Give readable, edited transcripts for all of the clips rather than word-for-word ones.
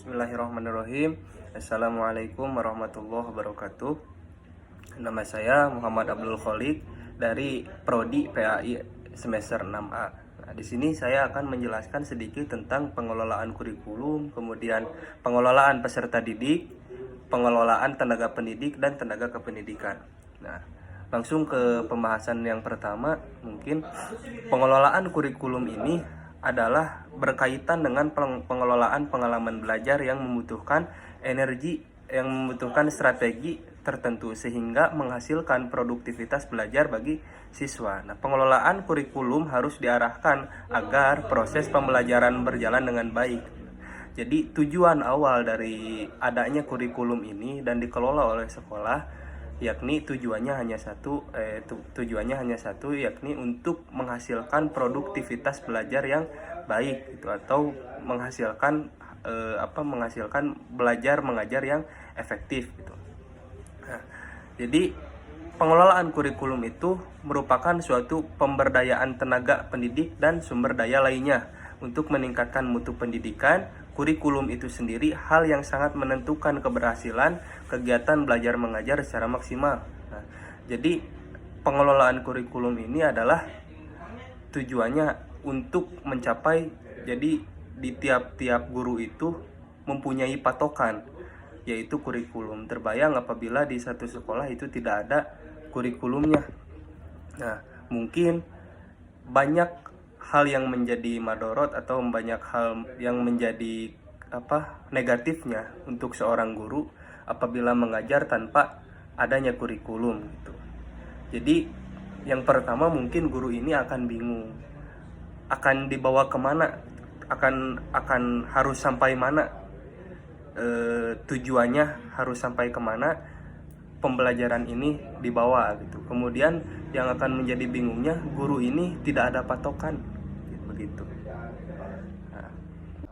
Bismillahirrahmanirrahim. Assalamualaikum warahmatullahi wabarakatuh. Nama saya Muhammad Abdul Kholik dari Prodi PAI semester 6A. Nah, di sini saya akan menjelaskan sedikit tentang pengelolaan kurikulum, kemudian pengelolaan peserta didik, pengelolaan tenaga pendidik dan tenaga kependidikan. Nah, langsung ke pembahasan yang pertama, mungkin pengelolaan kurikulum ini adalah berkaitan dengan pengelolaan pengalaman belajar yang membutuhkan energi, yang membutuhkan strategi tertentu sehingga menghasilkan produktivitas belajar bagi siswa. Nah, pengelolaan kurikulum harus diarahkan agar proses pembelajaran berjalan dengan baik. Jadi tujuan awal dari adanya kurikulum ini dan dikelola oleh sekolah yakni tujuannya hanya satu yakni untuk menghasilkan produktivitas belajar yang baik gitu, atau menghasilkan belajar mengajar yang efektif gitu. Nah, jadi pengelolaan kurikulum itu merupakan suatu pemberdayaan tenaga pendidik dan sumber daya lainnya untuk meningkatkan mutu pendidikan. Kurikulum itu sendiri hal yang sangat menentukan keberhasilan kegiatan belajar mengajar secara maksimal. Nah, jadi pengelolaan kurikulum ini adalah tujuannya untuk mencapai, jadi di tiap-tiap guru itu mempunyai patokan, yaitu kurikulum. Terbayang apabila di satu sekolah itu tidak ada kurikulumnya. Nah, mungkin banyak hal yang menjadi madorot atau banyak hal yang menjadi negatifnya untuk seorang guru apabila mengajar tanpa adanya kurikulum gitu. Jadi yang pertama mungkin guru ini akan bingung, akan dibawa kemana, akan harus sampai mana, tujuannya harus sampai kemana pembelajaran ini dibawa gitu. Kemudian yang akan menjadi bingungnya, guru ini tidak ada patokan begitu. Nah,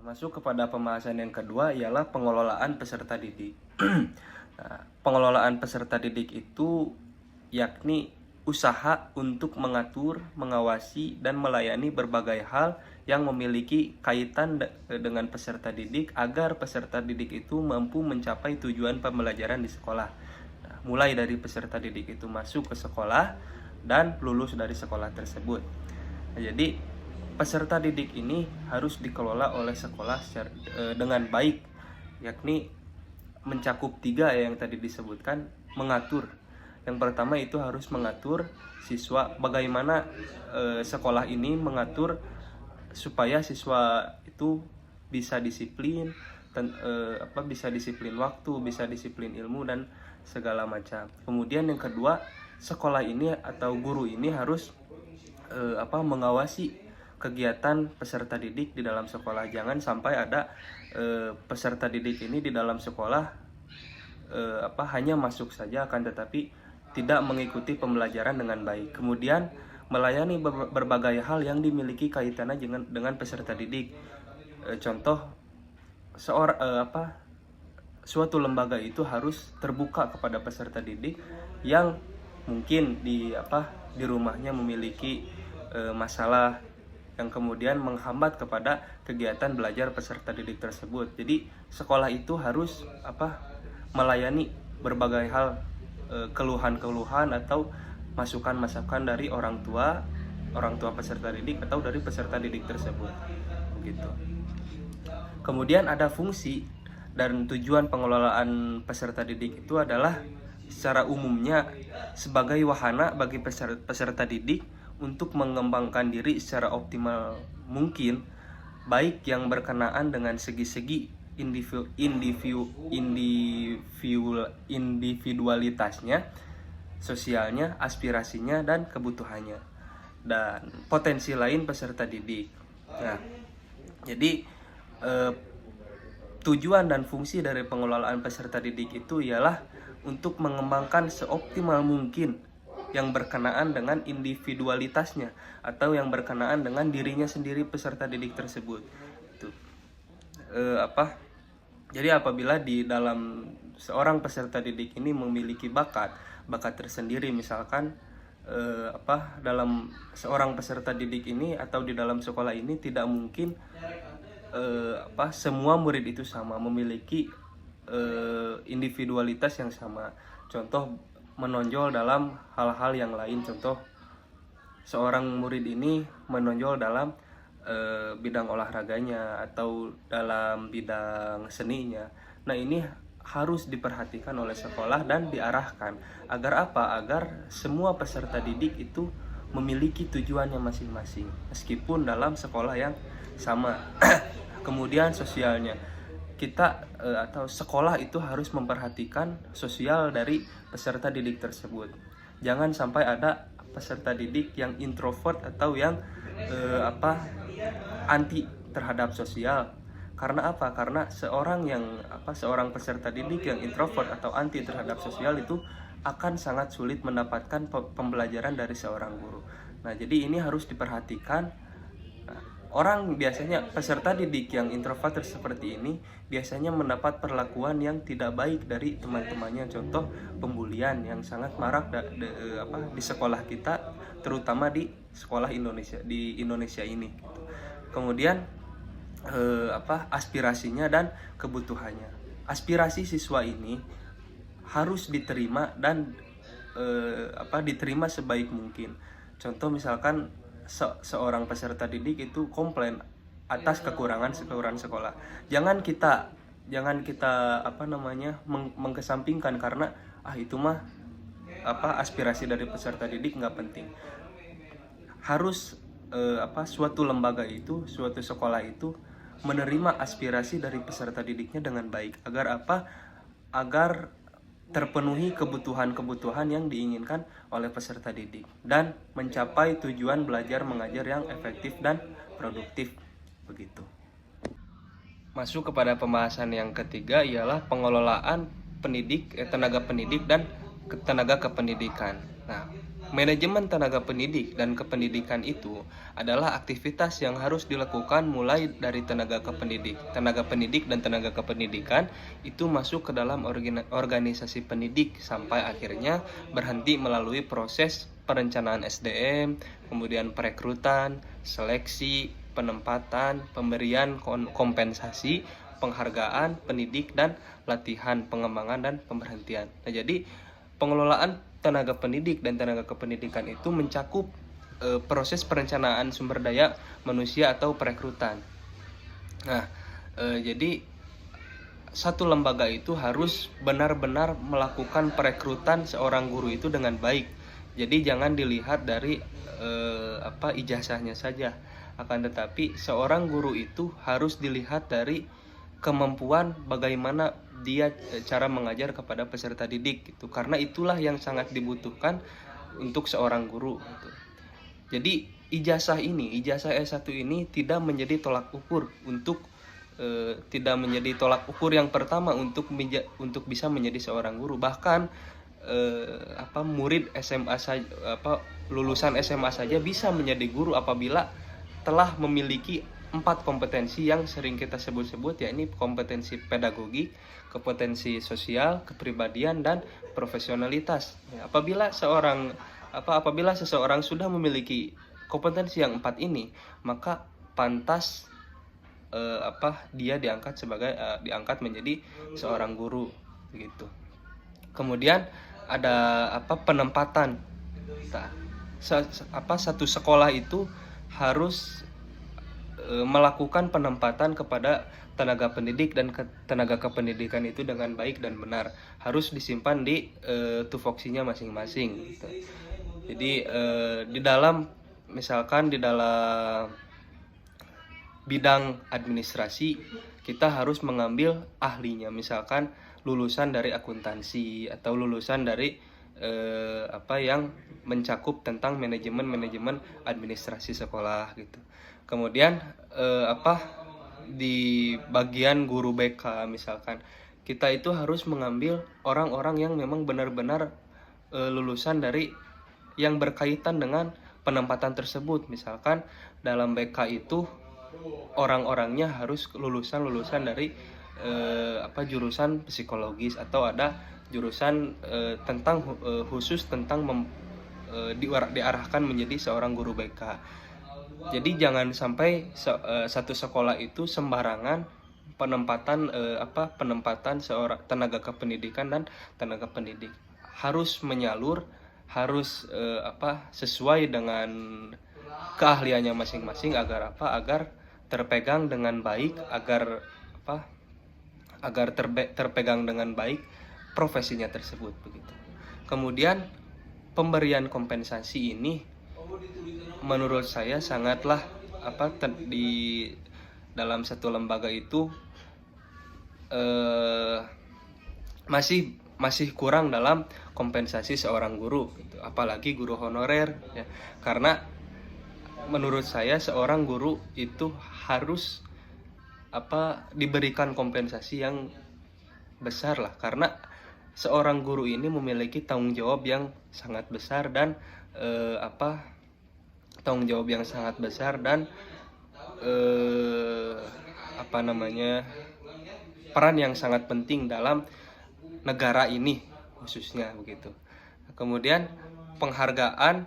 masuk kepada pembahasan yang kedua ialah pengelolaan peserta didik. Nah, pengelolaan peserta didik itu yakni usaha untuk mengatur, mengawasi, dan melayani berbagai hal yang memiliki kaitan dengan peserta didik agar peserta didik itu mampu mencapai tujuan pembelajaran di sekolah. Nah, mulai dari peserta didik itu masuk ke sekolah dan lulus dari sekolah tersebut. Nah, jadi peserta didik ini harus dikelola oleh sekolah dengan baik, yakni mencakup 3 yang tadi disebutkan. Mengatur, yang pertama itu harus mengatur siswa, bagaimana sekolah ini mengatur supaya siswa itu bisa disiplin, bisa disiplin waktu, bisa disiplin ilmu dan segala macam. Kemudian yang kedua, sekolah ini atau guru ini harus mengawasi kegiatan peserta didik di dalam sekolah. Jangan sampai ada peserta didik ini di dalam sekolah hanya masuk saja akan tetapi tidak mengikuti pembelajaran dengan baik. Kemudian melayani berbagai hal yang dimiliki kaitannya dengan peserta didik. Contoh, suatu lembaga itu harus terbuka kepada peserta didik yang mungkin di rumahnya memiliki masalah yang kemudian menghambat kepada kegiatan belajar peserta didik tersebut. Jadi sekolah itu harus melayani berbagai hal, keluhan-keluhan atau masukan-masukan dari orang tua peserta didik atau dari peserta didik tersebut. Begitu. Kemudian ada fungsi dan tujuan pengelolaan peserta didik itu adalah secara umumnya sebagai wahana bagi peserta didik untuk mengembangkan diri secara optimal mungkin, baik yang berkenaan dengan segi-segi individualitasnya, sosialnya, aspirasinya, dan kebutuhannya, dan potensi lain peserta didik. Nah, jadi tujuan dan fungsi dari pengelolaan peserta didik itu ialah untuk mengembangkan seoptimal mungkin yang berkenaan dengan individualitasnya atau yang berkenaan dengan dirinya sendiri peserta didik tersebut. Itu Jadi apabila di dalam seorang peserta didik ini memiliki bakat tersendiri, misalkan dalam seorang peserta didik ini atau di dalam sekolah ini tidak mungkin semua murid itu sama, memiliki individualitas yang sama. Contoh menonjol dalam hal-hal yang lain, contoh seorang murid ini menonjol dalam bidang olahraganya atau dalam bidang seninya. Nah, ini harus diperhatikan oleh sekolah dan diarahkan agar apa? Agar semua peserta didik itu memiliki tujuannya masing-masing meskipun dalam sekolah yang sama. Kemudian sosialnya, kita atau sekolah itu harus memperhatikan sosial dari peserta didik tersebut. Jangan sampai ada peserta didik yang introvert atau yang anti terhadap sosial. Karena apa? Karena seorang peserta didik yang introvert atau anti terhadap sosial itu akan sangat sulit mendapatkan pembelajaran dari seorang guru. Nah, jadi ini harus diperhatikan. Orang biasanya peserta didik yang introvert seperti ini biasanya mendapat perlakuan yang tidak baik dari teman-temannya. Contoh pembulian yang sangat marak di sekolah kita, terutama di sekolah di Indonesia ini. Kemudian aspirasinya dan kebutuhannya. Aspirasi siswa ini harus diterima dan diterima sebaik mungkin. Contoh misalkan seorang peserta didik itu komplain atas kekurangan sekolah. Jangan kita mengkesampingkan karena itu mah aspirasi dari peserta didik nggak penting. Harus suatu lembaga itu, suatu sekolah itu menerima aspirasi dari peserta didiknya dengan baik. Agar terpenuhi kebutuhan-kebutuhan yang diinginkan oleh peserta didik dan mencapai tujuan belajar mengajar yang efektif dan produktif. Begitu. Masuk kepada pembahasan yang ketiga ialah pengelolaan tenaga pendidik dan tenaga kependidikan. Nah, manajemen tenaga pendidik dan kependidikan itu adalah aktivitas yang harus dilakukan mulai dari tenaga pendidik dan tenaga kependidikan itu masuk ke dalam organisasi pendidik sampai akhirnya berhenti melalui proses perencanaan SDM, kemudian perekrutan, seleksi, penempatan, pemberian kompensasi, penghargaan, pendidik dan latihan, pengembangan dan pemberhentian. Nah, jadi pengelolaan tenaga pendidik dan tenaga kependidikan itu mencakup proses perencanaan sumber daya manusia atau perekrutan. Nah, jadi satu lembaga itu harus benar-benar melakukan perekrutan seorang guru itu dengan baik. Jadi jangan dilihat dari ijazahnya saja, akan tetapi seorang guru itu harus dilihat dari kemampuan bagaimana dia cara mengajar kepada peserta didik gitu. Karena itulah yang sangat dibutuhkan untuk seorang guru gitu. Jadi ijazah S1 ini tidak menjadi tolak ukur yang pertama untuk bisa menjadi seorang guru. Bahkan murid SMA saja lulusan SMA saja bisa menjadi guru apabila telah memiliki 4 kompetensi yang sering kita sebut-sebut, yakni kompetensi pedagogi, kompetensi sosial, kepribadian dan profesionalitas. Apabila seseorang sudah memiliki kompetensi yang 4 ini, maka pantas dia diangkat menjadi seorang guru gitu. Kemudian ada penempatan. Satu sekolah itu harus melakukan penempatan kepada tenaga pendidik dan tenaga kependidikan itu dengan baik dan benar, harus disimpan di tupoksinya masing-masing gitu. Jadi misalkan di dalam bidang administrasi kita harus mengambil ahlinya, misalkan lulusan dari akuntansi atau lulusan dari yang mencakup tentang manajemen administrasi sekolah gitu. Kemudian di bagian guru BK misalkan kita itu harus mengambil orang-orang yang memang benar-benar lulusan dari yang berkaitan dengan penempatan tersebut. Misalkan dalam BK itu orang-orangnya harus lulusan dari jurusan psikologis atau ada jurusan khusus tentang diarahkan menjadi seorang guru BK. Jadi jangan sampai satu sekolah itu sembarangan penempatan penempatan seorang tenaga kependidikan dan tenaga pendidik. Harus menyalur, harus sesuai dengan keahliannya masing-masing agar agar terpegang dengan baik, agar terpegang dengan baik profesinya tersebut begitu. Kemudian pemberian kompensasi ini menurut saya sangatlah di dalam satu lembaga itu masih kurang dalam kompensasi seorang guru gitu. Apalagi guru honorer ya. Karena menurut saya seorang guru itu harus diberikan kompensasi yang besar lah, karena seorang guru ini memiliki tanggung jawab yang sangat besar dan peran yang sangat penting dalam negara ini khususnya begitu. Kemudian penghargaan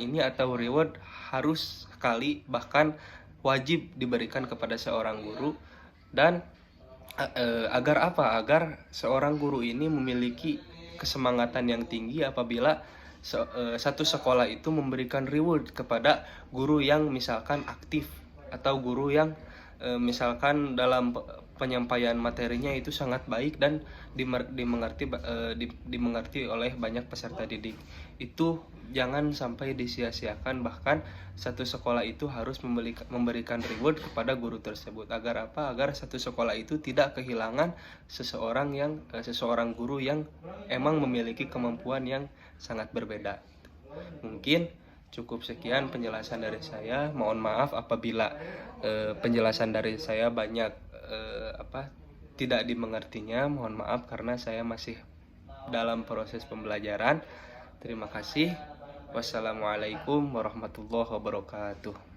ini atau reward harus sekali bahkan wajib diberikan kepada seorang guru, dan agar seorang guru ini memiliki kesemangatan yang tinggi apabila satu sekolah itu memberikan reward kepada guru yang misalkan aktif atau guru yang misalkan dalam penyampaian materinya itu sangat baik dan dimengerti oleh banyak peserta didik. Itu jangan sampai disia-siakan, bahkan satu sekolah itu harus memberikan reward kepada guru tersebut agar satu sekolah itu tidak kehilangan seseorang guru yang emang memiliki kemampuan yang sangat berbeda. Mungkin cukup sekian penjelasan dari saya. Mohon maaf apabila penjelasan dari saya banyak tidak dimengertinya. Mohon maaf karena saya masih dalam proses pembelajaran. Terima kasih. Wassalamualaikum warahmatullahi wabarakatuh.